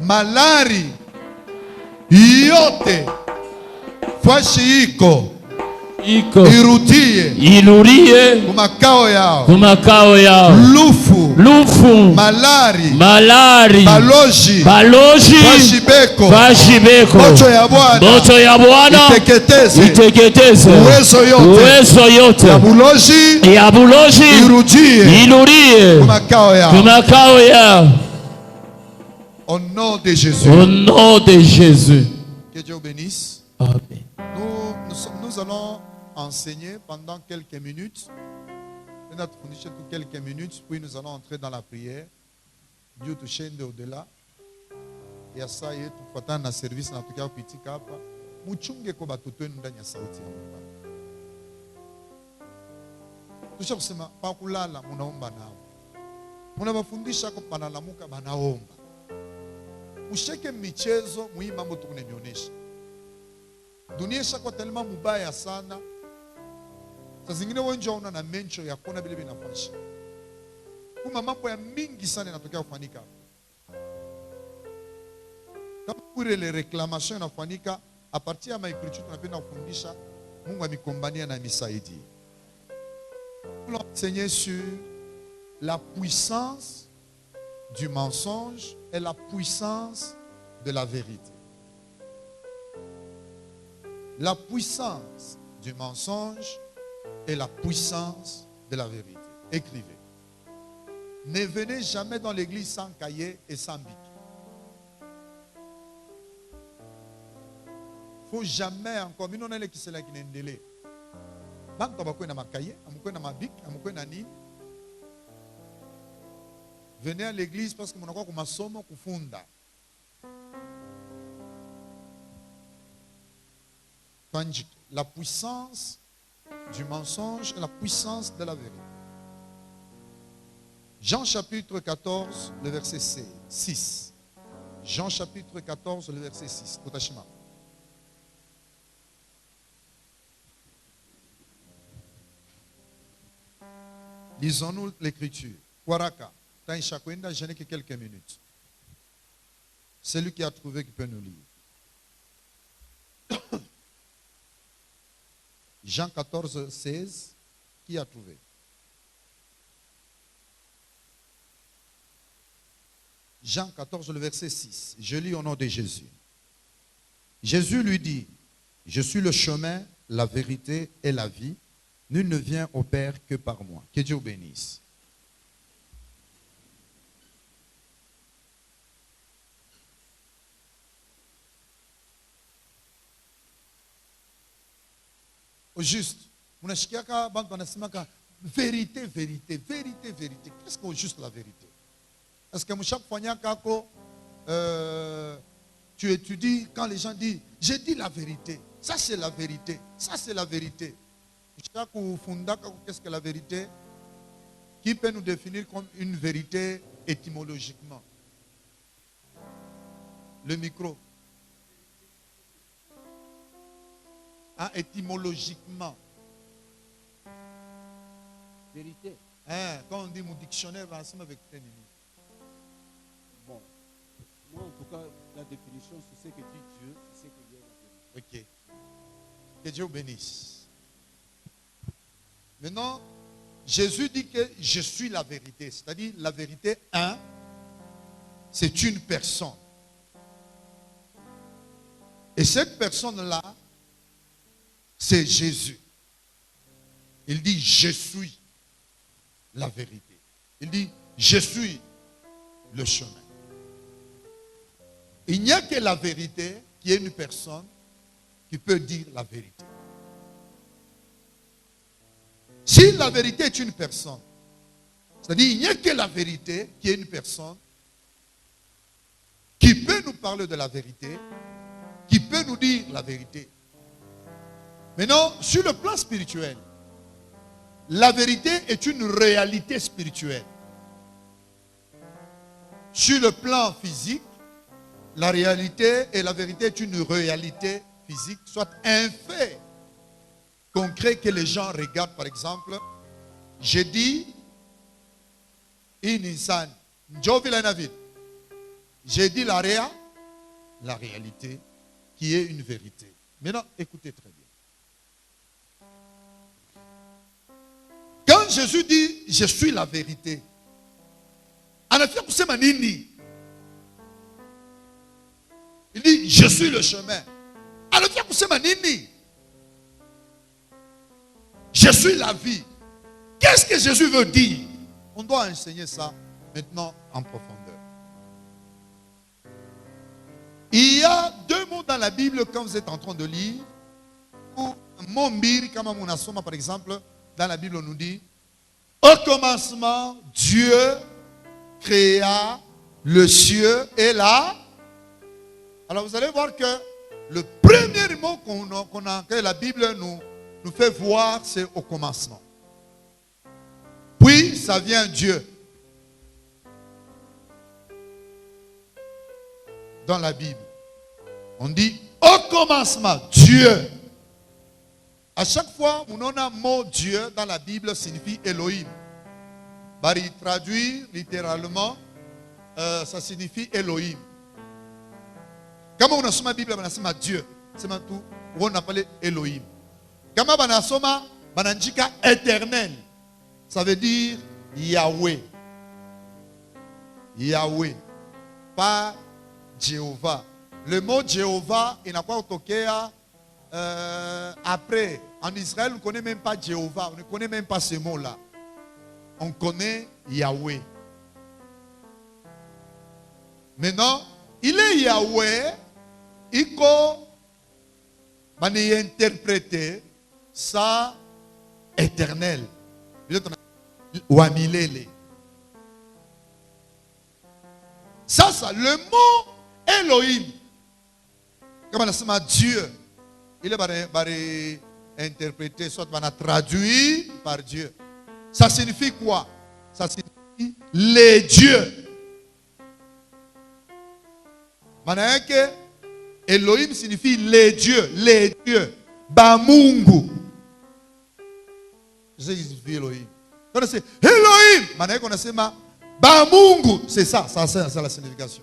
malari yote fashi iko irurie kumakao yao lufu malari baloji fashibeko moto ya Bwana iteketeze uwezo yote ya buloji irurie kumakao yao. Au nom de Jésus. Que Dieu bénisse. Amen. Nous allons enseigner pendant quelques minutes. Notre fourniture pour quelques minutes, puis nous allons entrer dans la prière. Dieu te chaîne au-delà. Et à ça, il y a tout un service dans tout cas petit cap. Muchunge ko batoto ndanya sauti ya Mungu. Tusha kusema pa kulala munaomba nao. Munabafundisha ko panalamuka banaomba. Usheke michezo muhimu mambo tukunenionyesha. Dunia shako telema mubaya sana. Saa zingine wengi waona na mencho ya kuona vile vinafanyika. Kuna mambo ya mingi sana yanatokea kufanyika. Kama kule le réclamation yanafanyika a partir ya maikrichu tunapenda kufundisha Mungu amikombania na misaidi. Nous l'enseignons sur la puissance du mensonge et la puissance de la vérité. La puissance du mensonge et la puissance de la vérité. Écrivez. Ne venez jamais dans l'église sans cahier et sans bic. Il ne faut jamais encore. Mais non, on est qui c'est là qui n'est pas délai. Banque tabako na makaye, amuko na mabik, amuko na nini. Venez à l'église parce que mon encore comme masomo kufunda. La puissance du mensonge et la puissance de la vérité. Jean chapitre 14, le verset 6. Jean chapitre 14, le verset 6. Totashima. Lisons-nous l'écriture. Waraka. Je n'ai que quelques minutes. Celui qui a trouvé qui peut nous lire. Jean 14, 16. Qui a trouvé? Jean 14, le verset 6. Je lis au nom de Jésus. Jésus lui dit, je suis le chemin, la vérité et la vie. Nul ne vient au Père que par moi. Que Dieu bénisse. Au juste, vérité, vérité, vérité, vérité. Qu'est-ce qu'au juste la vérité? Est-ce que chaque fois tu étudies quand les gens disent j'ai dit la vérité, ça c'est la vérité, ça c'est la vérité. Qu'est-ce que la vérité? Qui peut nous définir comme une vérité étymologiquement? Le micro. Hein, étymologiquement. Vérité. Hein, quand on dit mon dictionnaire, va ensemble avec Ténini. Bon. Moi, en tout cas, la définition, c'est ce que dit Dieu, c'est ce que dit la vérité. Ok. Que Dieu vous bénisse. Maintenant, Jésus dit que je suis la vérité. C'est-à-dire, la vérité, c'est une personne. Et cette personne-là, c'est Jésus. Il dit, je suis la vérité. Il dit, je suis le chemin. Il n'y a que la vérité qui est une personne qui peut dire la vérité. Si la vérité est une personne, c'est-à-dire il n'y a que la vérité qui est une personne qui peut nous parler de la vérité, qui peut nous dire la vérité. Maintenant, sur le plan spirituel, la vérité est une réalité spirituelle. Sur le plan physique, la réalité et la vérité est une réalité physique, soit un fait concret que les gens regardent. Par exemple, j'ai dit, J'ai dit la réalité, qui est une vérité. Maintenant, écoutez très bien. Quand Jésus dit, je suis la vérité, il dit, je suis le chemin. Je suis la vie. Qu'est-ce que Jésus veut dire? On doit enseigner ça maintenant en profondeur. Il y a deux mots dans la Bible quand vous êtes en train de lire. Mombir, par exemple, dans la Bible on nous dit, au commencement, Dieu créa le ciel et la. Alors vous allez voir que le premier mot que la Bible nous fait voir, c'est au commencement. Puis ça vient Dieu. Dans la Bible, on dit au commencement, Dieu. À chaque fois, on a un mot Dieu dans la Bible signifie Elohim. Bari traduire littéralement, ça signifie Elohim. Quand on a la Bible, on a Dieu. C'est tout. On appelle Elohim. Quand on a la éternel, ça veut dire Yahweh. Yahweh. Pas Jéhovah. Le mot Jéhovah, il n'a pas toqué après. En Israël, on ne connaît même pas Jéhovah. On ne connaît même pas ce mot-là. On connaît Yahweh. Maintenant, il est Yahweh. Il va interpréter ça éternel. Wamilele. Ça, le mot Elohim. Comme on a Dieu. Il est interprété, soit on a traduit par Dieu. Ça signifie quoi? Ça signifie les dieux. Maintenant que Elohim signifie les dieux, les dieux. Bamungu. C'est Elohim. Donc c'est Elohim. Maintenant qu'on a dit Bamungu, c'est ça c'est la signification.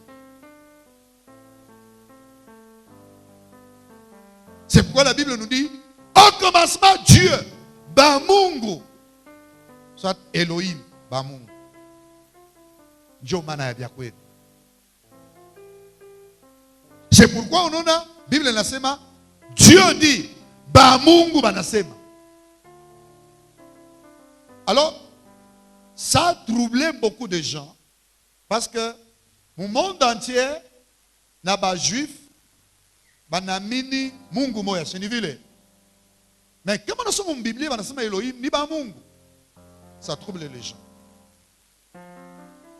C'est pourquoi la Bible nous dit au commencement Dieu, Bamungu. Soit Elohim, Bamungu. C'est pourquoi on a la Bible nasema Dieu dit Bamungu banasema. Alors ça a troublé beaucoup de gens parce que le monde entier n'a pas juif banamini Mungu moya chenivile. Mais comme on a son Bible banasema Elohim ni Bamungu. Ça trouble les gens.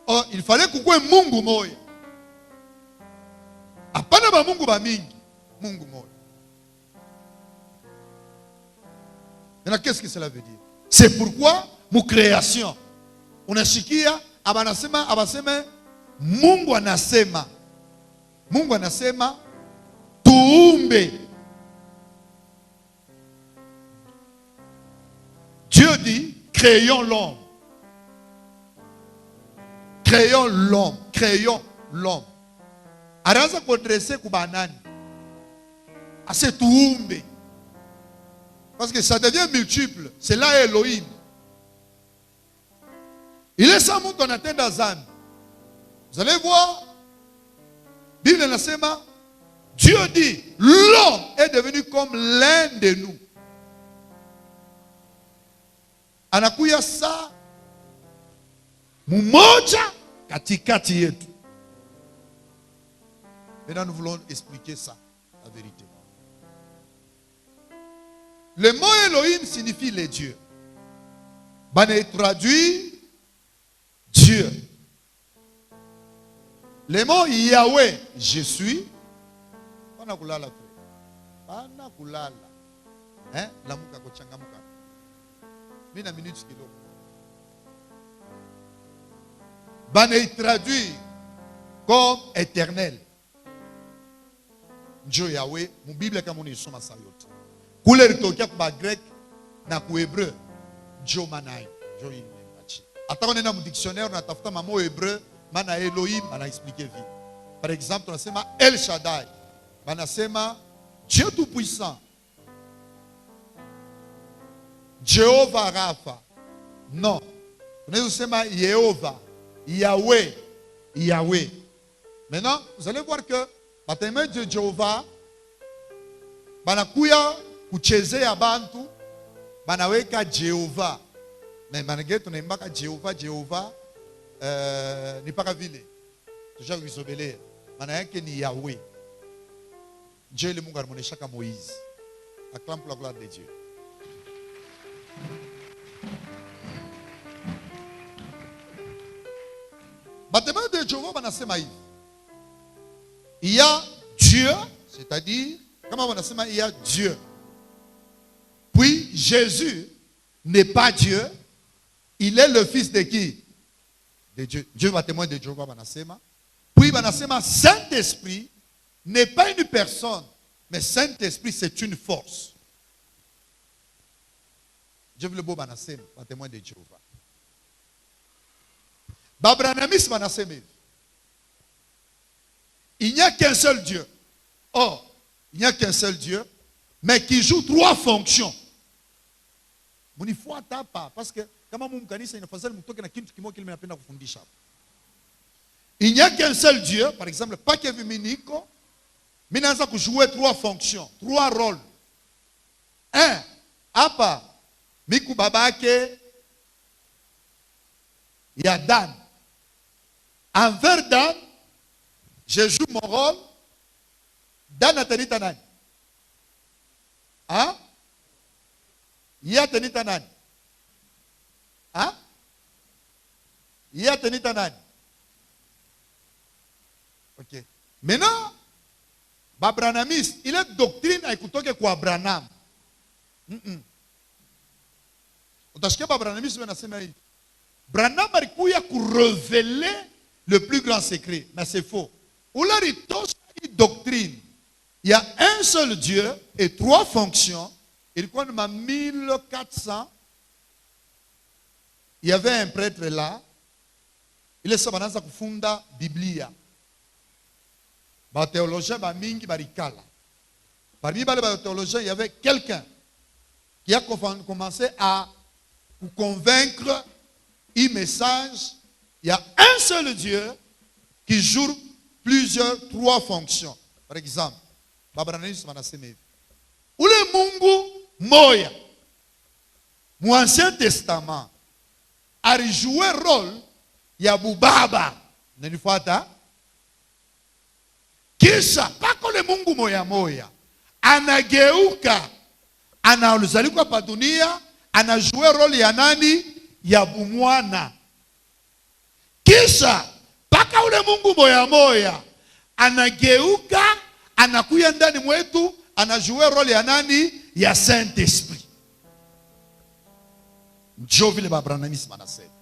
Oh, il fallait qu'on ait Mungu moya. Apana ba Mungu ba mingi. Mungu moya. Maintenant, qu'est-ce que cela veut dire? C'est pourquoi, mon création, on a shikia, abanasema, Mungu anasema. Mungu anasema, tuumbe. Dieu dit, créons l'homme. Créons l'homme. Créons l'homme. Araza kodresse kubanani. Ase tuumbe. Parce que ça devient multiple. C'est là Elohim. Il est sans monde qu'on atteint dans Zan. Vous allez voir. Bible nasema. Dieu dit, l'homme est devenu comme l'un de nous. Anakuya sa mumoja katikati yetu. Maintenant nous voulons expliquer ça, la vérité. Le mot Elohim signifie les dieux. Bane traduit Dieu. Le mot Yahweh, je suis. Pana kulala. Pana kulala. Hein? La muka kochanga muka. Mina minutes kilo. Bane traduit comme éternel. Dieu Yahweh, mon Bible comme on est sur ma sayote. Couleur tokia kwa grec na ku hébreu Dieu manai. Dieu imachi. Attends on est dans mon dictionnaire on a tafuta mamo hébreu mana Elohim ana expliquer vie. Par exemple, tunasema El Shaddai. Banasema Dieu tout-puissant. Jehovah Rapha. Non. Tunaweza kusema Yehova, Yahweh, Yahweh. Maintenant, vous allez voir que bataille de Jehovah banakuya kuchezea bantu banaweka Jehovah. Mais manage tunaimbaka Jehovah Jehovah ni paka vile. Tuja kuisobelea. Maana yake ni Yahweh. Dieu le Mungu alimoneshaka Moïse. Acclame pour la gloire de Dieu. Bataille de Jehovah banasema hivi. Il y a Dieu, c'est-à-dire, comment on a dit, il y a Dieu. Puis Jésus n'est pas Dieu, il est le fils de qui? De Dieu. Dieu va témoigner de Jéhovah Banasema. Puis Banasema, Saint-Esprit n'est pas une personne, mais Saint-Esprit c'est une force. Dieu veut le beau Banasema, va témoigner de Jéhovah. Babranamis Banasema. Il n'y a qu'un seul Dieu. Or, il n'y a qu'un seul Dieu, mais qui joue 3 fonctions. Mon il faut attendre parce que il n'y a qu'un seul Dieu, par exemple, pas que Viminiko, mais il a jouer 3 fonctions, 3 rôles. 1, apa, Miku Babake, il y a Dan. Envers Dan, je joue mon rôle. Dan a tenu ta nani. Hein? Il a tenu ta nani. Hein? Il a tenu ta nani. Ok. Maintenant, Babranamis, il est doctrine à écouter quoi Branham. Otashike Babranamis Branham alikuya pour révéler le plus grand secret, mais c'est faux. Une doctrine. Il y a un seul Dieu et 3 fonctions. Il y a 1400. Il y avait un prêtre là. Il est sabana za kufunda Biblia. Ba théologien ba mingi barikala. Parmi les théologiens, il y avait quelqu'un qui a commencé à convaincre un message. Il y a un seul Dieu qui joue 3 fonctions. Par exemple, Babrananis Manaseme. Ule Mungu moya, mu Ancien Testament, a joué rôle ya bubaba. Nanifuata? Kisha, pako le Mungu moya moya, anageuka, anaulizalikuwa pa dunia, anajoué rôle ya nani? Ya bumwana. Kisha, paka ule Mungu moya moya, anageuka, anakuya ndani mwetu, anajoué rôle ya nani? Ya Saint-Esprit. Njo vile Babranamis banasema.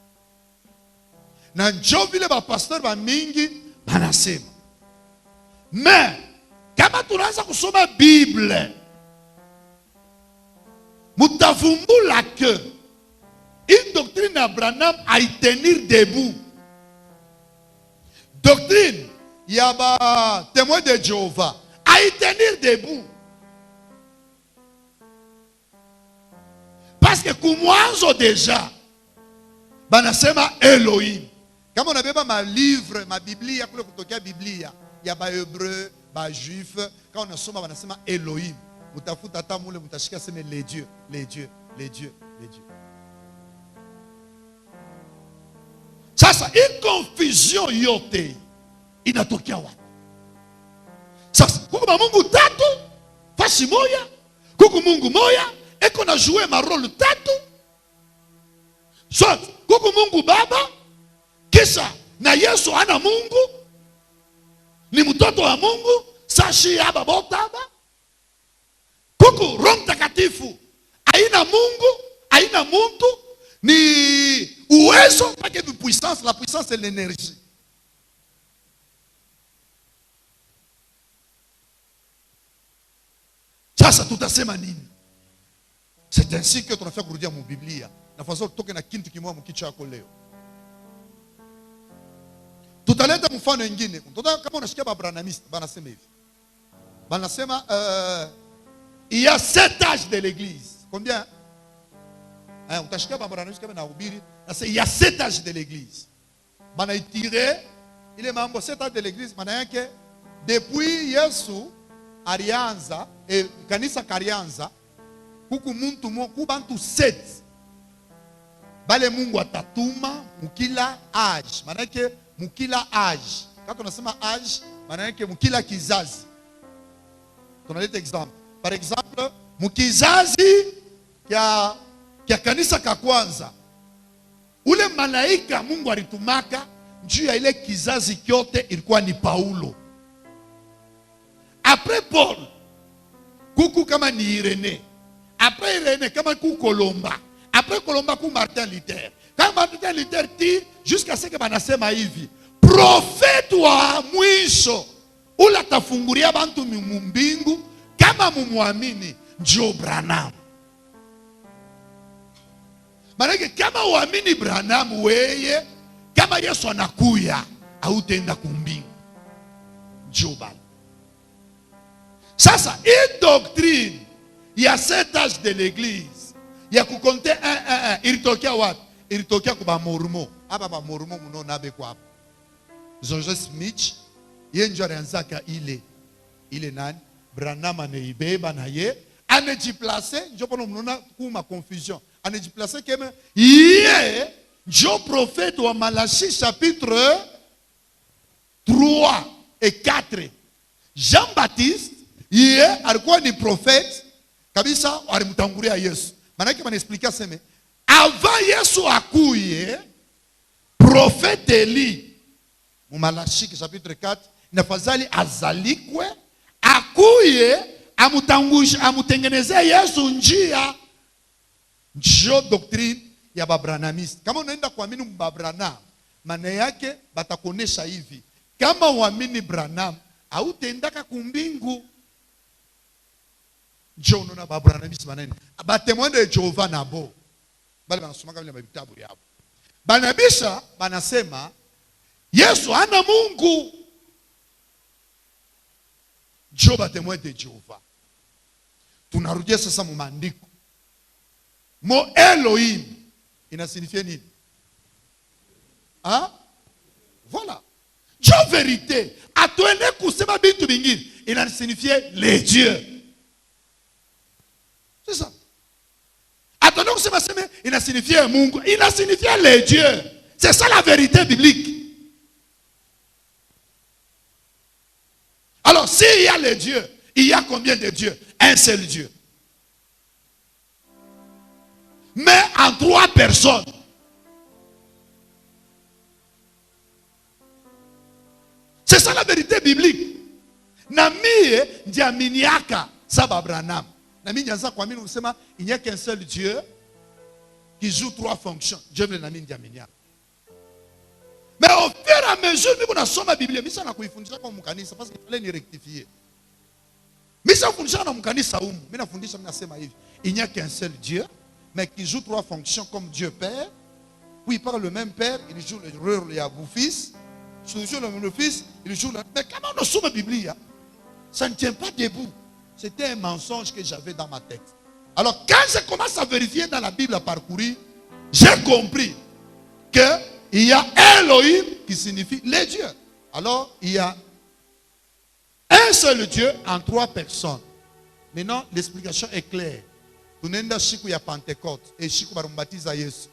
Na njo vile pasteur ba mingi banasema. Mais, kama tunaanza kusoma Bible, mutavumbula que une doctrine d'Abraham a y tenir debout. Doctrine, il y a témoin de Jéhovah, à y tenir debout. Parce que kumwanzo déjà, banasema Elohim. Comme on avait pas ma livre, ma Biblie, il y a ba hébreu, ba juif, quand on a somme banasema Elohim. Mutafuta tamule mutashika sema les dieux, les dieux, les dieux, les dieux. Sasa une confusion yote inatokea wapi? Sasa kuko Mungu tatu fasi moya, kuko Mungu moya eko na jouer ma rôle tatu. Soit kuko Mungu Baba, kisha na Yesu ana Mungu, ni mtoto wa Mungu, sashi aba botaba. Kuko Roho Mtakatifu haina Mungu, haina muntu, ni uwezo pas que de puissance, la puissance c'est l'énergie. Sasa tutasema nini? C'est ainsi que tunafika kurudia mu Biblia. Na façon toke na kintu kimoja mkicho yako leo. Nitaleta mfano ingine. Kama unasikia babranamiste banasema hivi. Banasema il y a 7 âges de l'église. Combien? Utasikia babranamiste kama nahubiri, il y a 7 âges de l'église. Banaitire ile mambo 7 âges de l'église, maana yake depuis Yesu alianza kanisa karianza kuku muntu kubantu 7 bale Mungu atatuma mukila age. Maana yake mukila age. Quand tunasema age, maana yake mukila kizazi. Tunaleta exemple. Par exemple, mukizazi kia kanisa ka kwanza, ule malaika Mungu alitumaka juu ya ile kizazi kyote ilikuwa ni Paulo. Après Paul, kuku kama ni Irénée. Après Irénée, kama kuku Colomba. Après Colomba, kuku Martin Luther. Quand Martin Luther dit, jusqu'à ce que banasema hivi, prophète wa mwisho, ula tafunguria bantu mbingu, kama mumuamini, Joe Branham. Manake kama uamini Branham weye, kama Yesu anakuya, hautaenda kumbingu. Joe Branham. Sasa, une doctrine, il y a 7 âges de l'église. Il y a kukonte 1. Ilitokea wapi? Ilitokea kwa Mormon. Hapa ba Mormon mnaona abe kwa hapa. Joseph Smith, yeye ndio alianzaka ile nani? Branham anaibeba na ye, anajiplacer, ndio pono mnaona kuma confusion. Anajiplacer kama yeye ndio prophète wa Malachie chapitre 3 et 4. Jean-Baptiste yeye alikuwa ni prophète kabisa, alimtangulia Yesu. Maana yake expliquer sema avant Yesu akuye, prophète Eli mu Malachie chapitre 4 inafadhali azalikwe akuye amutengeneze Yesu njia. Ndio doctrine ya babranamiste. Kama unaenda kuamini Branham, maana yake batakonesha hivi, kama uamini Branham hautaendaka kumbingu. Ndio unaona babranamiste manene batemwa de Jehova nabo bali banasoma kama ile vitabu yao, banabisha banasema Yesu hana Mungu. Ndio batemwa de Jehova. Tunarudia sasa mu maandiko. Mo Elohim inasignifie nini? Voilà. Dieu vérité. Atuende kusema bintu bingine inasignifie les dieux. C'est ça. Atuende kusema inasignifie Mungu, inasignifie les dieux. C'est ça la vérité biblique. Alors s'il y a les dieux, il y a combien de dieux? Un seul Dieu. Mais en 3 personnes. C'est ça la vérité biblique. Namie ndiaminiaka saba Branham. Namie nyanza kwa mimi unasema il n'y a qu'un seul Dieu qui joue 3 fonctions. Dieu me namie ndiaminiaka. Mais au fur et à mesure que nous sommes la Bible, nous sommes kuifundisha kwa mkanisa parce qu'il fallait ni rectifier. Nous sommes fundisha na mkanisa humu. Mimi nafundisha mimi nasema hivi, il n'y a qu'un seul Dieu mais qui joue 3 fonctions comme Dieu Père. Puis par le même Père, il joue le rôle de Fils. Il joue le Fils, il joue le... Mais comment nous sommes la Bible? Ça ne tient pas debout. C'était un mensonge que j'avais dans ma tête. Alors quand je commence à vérifier dans la Bible, à parcourir, j'ai compris qu'il y a Elohim qui signifie les dieux. Alors il y a un seul Dieu en 3 personnes. Maintenant l'explication est claire. Tunenda siku ya Pentecôte et siku barumbatiza Yesu.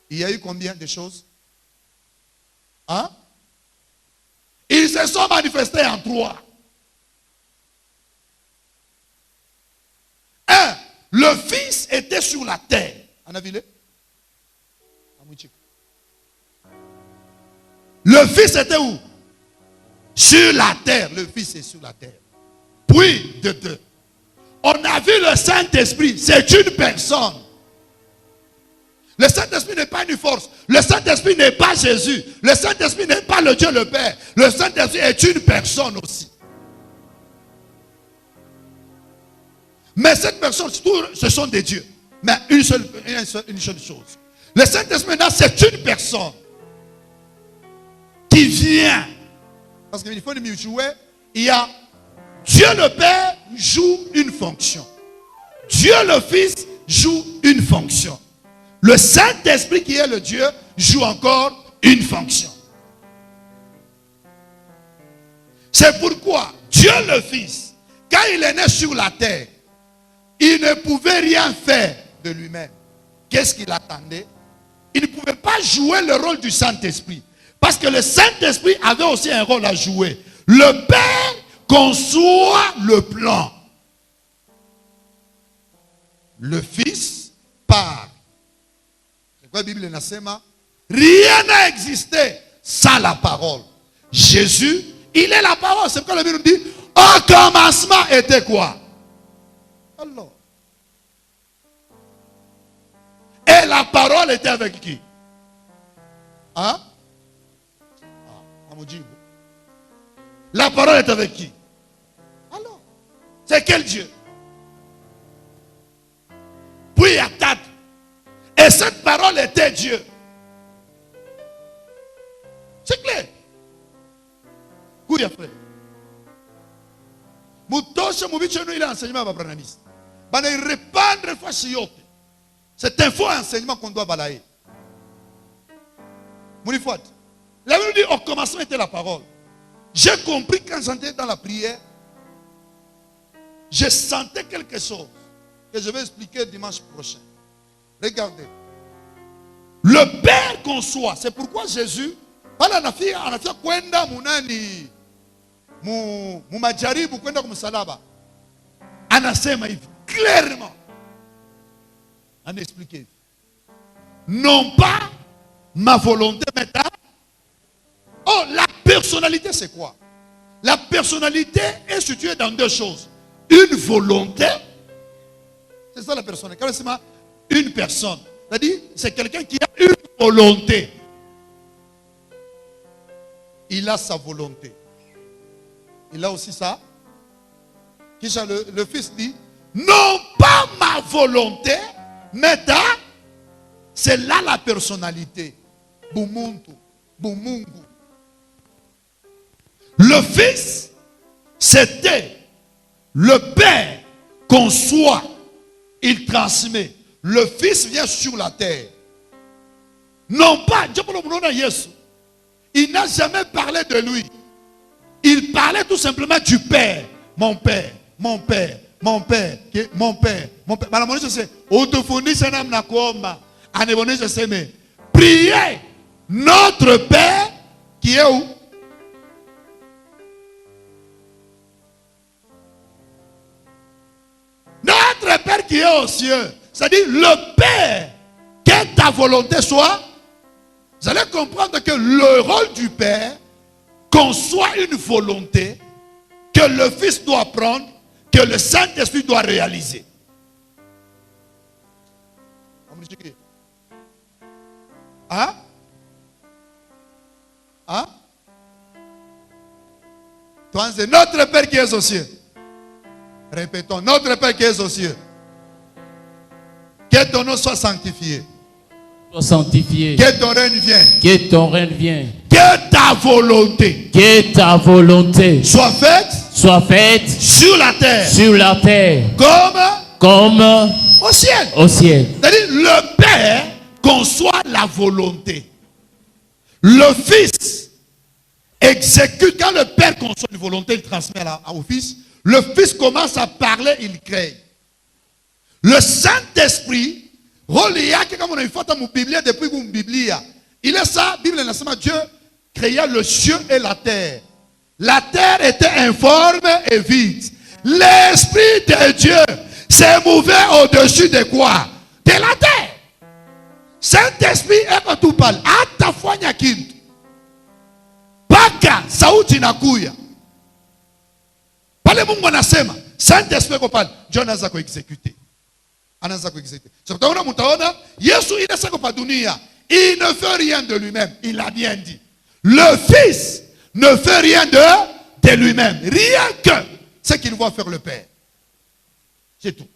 Il y a eu combien de choses? Ils se sont manifestés en 3. 1. Le Fils était sur la terre. Le Fils était où? Sur la terre. Le Fils est sur la terre. Puis de 2. On a vu le Saint-Esprit, c'est une personne. Le Saint-Esprit n'est pas une force. Le Saint-Esprit n'est pas Jésus. Le Saint-Esprit n'est pas le Dieu le Père. Le Saint-Esprit est une personne aussi. Mais cette personne, ce sont des dieux. Mais une seule chose. Le Saint-Esprit, c'est une personne qui vient Parce qu'il faut nous jouer. Il y a Dieu le Père joue une fonction. Dieu le Fils joue une fonction. Le Saint-Esprit qui est le Dieu joue encore une fonction. C'est pourquoi Dieu le Fils, quand il est né sur la terre, il ne pouvait rien faire de lui-même. Qu'est-ce qu'il attendait? Il ne pouvait pas jouer le rôle du Saint-Esprit. Parce que le Saint-Esprit avait aussi un rôle à jouer. Le Père conçoit le plan. Le Fils part. C'est quoi la Bible nasema? Rien n'a existé sans la parole. Jésus, il est la parole. C'est pourquoi la Bible nous dit, au commencement était quoi? Alors. Et la parole était avec qui? Hein? La parole est avec qui? Alors, c'est quel Dieu? Puis il y a 4. Et cette parole était Dieu. C'est clair. Oui, frère. Moutoshe Moubichenou, il a enseignement à Branamiste. Il répandre fasciote. C'est un faux enseignement qu'on doit balayer. Mounifouat. La Bible dit au commencement était la parole. J'ai compris quand j'entrais dans la prière, je sentais quelque chose que je vais expliquer dimanche prochain. Regardez. Le Père conçoit. C'est pourquoi Jésus, anafia kwenda munani mumajaribu kwenda kumsalaba. Anasema hivi clairement. On explique. Non pas ma volonté maintenant. Oh, la personnalité, c'est quoi? La personnalité est située dans deux choses. Une volonté. C'est ça la personnalité. Quand c'est une personne. C'est-à-dire, c'est quelqu'un qui a une volonté. Il a sa volonté. Il a aussi ça. Le Fils dit, non pas ma volonté, mais c'est là la personnalité. Bumuntu, Bumungu. Le Fils, c'était le Père conçoit, il transmet. Le Fils vient sur la terre. Non pas, il n'a jamais parlé de lui. Il parlait tout simplement du Père. Mon Père, mon Père, mon Père, mon Père, mon Père. Priez notre Père qui est où? Notre Père qui est aux cieux. C'est-à-dire le Père, que ta volonté soit. Vous allez comprendre que le rôle du Père conçoit une volonté que le Fils doit prendre, que le Saint-Esprit doit réaliser. Hein? Hein? Toi, c'est notre Père qui est aux cieux. Répétons, notre Père qui est aux cieux. Que ton nom soit sanctifié. Sois sanctifié. Que ton règne vienne. Que ton règne vienne. Que ta volonté. Que ta volonté soit faite. Soit faite. Sur la terre. Sur la terre. Comme au ciel. Au ciel. C'est-à-dire le Père conçoit la volonté. Le Fils exécute. Quand le Père conçoit une volonté, il transmet au Fils. Le Fils commence à parler, il crée. Le Saint-Esprit, comme on a eu fait dans mon Bible depuis mon Bible, il est ça, Bible nationale, Dieu créa le ciel et la terre. La terre était informe et vide. L'Esprit de Dieu s'est mouvé au-dessus de quoi? De la terre. Saint-Esprit est quand tu parles. Atafanya kintu. Paka sauti nakuya. Pale Mungu anasema, Saint-Esprit ko parle, Dieu anaanza kuexécuter. Anaanza kuexécuter. C'est pourquoi mutaona Yesu ile sako pa dunia, il ne fait rien de lui-même, il a bien dit. Le Fils ne fait rien de lui-même, rien que ce qu'il voit faire le Père. C'est tout.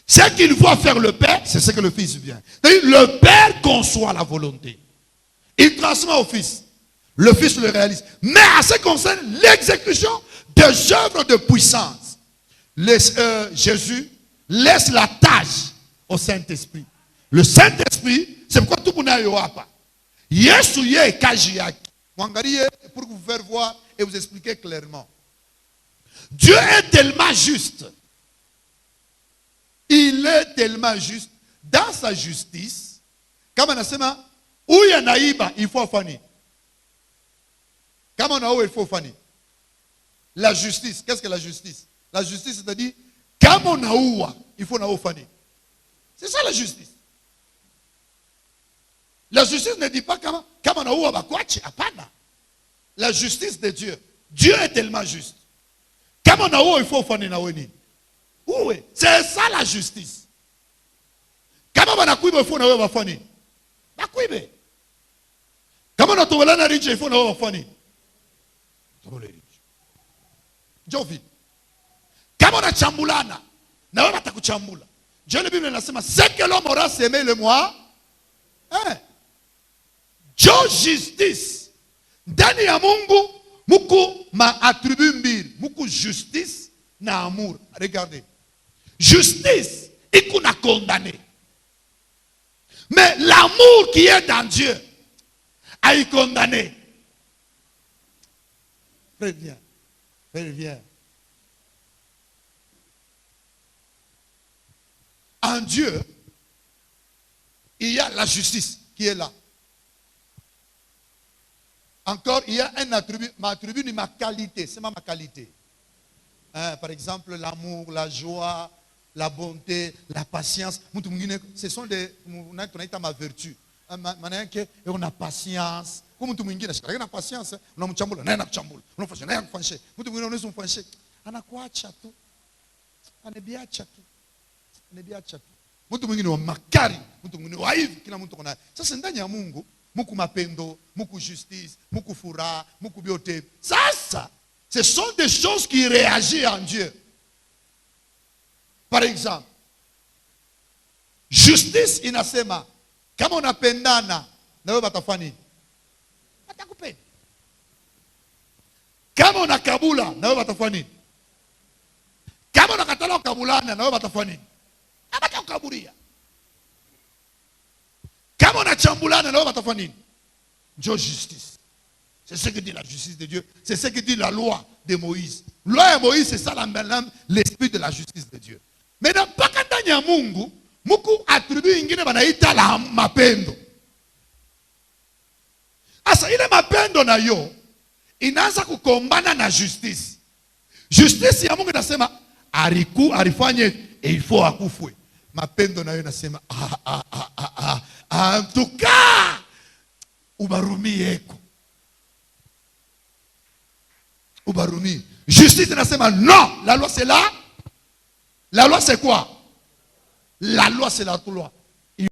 Ce qu'il voit faire le Père, c'est ce que le Fils vient. Le Père conçoit la volonté. Il transmet au Fils. Le Fils le réalise. Mais à ce qui concerne l'exécution des œuvres de puissance, Jésus laisse la tâche au Saint-Esprit. Le Saint-Esprit, c'est pourquoi tout le monde n'a pas. Yesu ye kaji yaki. Pour vous faire voir et vous expliquer clairement. Dieu est tellement juste. Il est tellement juste. Dans sa justice, comme on a dit, où il y a naïba, il faut fanny. Comme on a où il faut fanny. La justice, qu'est-ce que la justice? La justice, c'est-à-dire, comme on a où, il faut na fanny. C'est ça la justice. La justice ne dit pas comme on a où, apana. La justice de Dieu. Dieu est tellement juste. Comme on a où, il faut fanny na weni. Oui, c'est ça la justice. Kama banakuiba ifo na wewe wafani. Bakuibe. Kama natowela na rije ifo na wewe wafani. Tobole rije. Jovi. Kama unachambulana na wewe atakuchambula. Dieu le Bible inasema c'est que l'homme aura semé le moi. Dieu justice. Ndani ya Mungu muku ma attribut mbili, muku justice na amour. Regardez. Justice ikuna condamné. Mais l'amour qui est dans Dieu a été condamné. Préviens. Préviens. En Dieu, il y a la justice qui est là. Encore, il y a un attribut. Ma attribut ni ma qualité. C'est ma qualité. Par exemple, l'amour, la joie, la bonté, la patience. Ce sont des... On a ma vertu. On a patience. Comme tout le monde a patience. On a chambula, on a chambula. On a fâché, on a fâché. On a fâché. On a quoi chatu? On a bien chatu. On a bien chatu. Mtu mwingine wa makari, mtu mwingine wa hivi, kila mtu kuna. Sasa ndani ya Mungu, muku mapendo, muku justice, muku furaha, muku biote. Sasa, ce sont des choses qui réagissent en Dieu. Par exemple, justice inasema, kama unapendana, na wewe batafani. Batakupenda. Kama unakabula, na wewe batafani. Kama unakatala kabulana, na wewe batafani. Abatakukaburia. Kama unachambulana, na wewe batafani. Dieu justice. C'est ce que dit la justice de Dieu. C'est ce que dit la loi de Moïse. Loi de Moïse, c'est ça l'esprit de la justice de Dieu. Mais dans pakandani ya Mungu, muku attribut ingine banaita la mapendo. Asa ile mapendo na yo inaanza kukombana na justice. Justice ya Mungu inasema alifanye il faut akufwe. Mapendo na yo inasema en tout cas ubarumi yeko. Ubarumi. Justice inasema non, la loi c'est là. La loi c'est quoi? La loi c'est la loi.